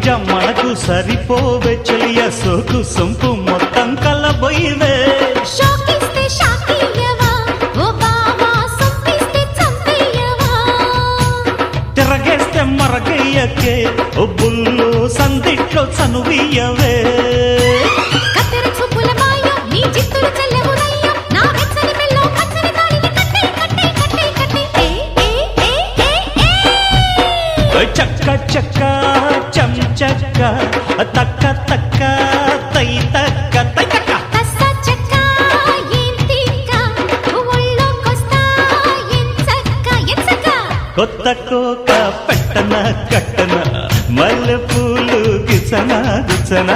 మనకు సరిపోవే చెలియ సోకు సొంపు మొత్తం కలబోయివే తిరగేస్తే మరగయ్యకే బుల్లు సందిట్లో చనువియవే చక్క చక్క చం చక్క తక్క తక్క తై తక్క తై తక్క కొత్త కోక పెట్టన కట్టన మల్లె పూలు గిచన గిచన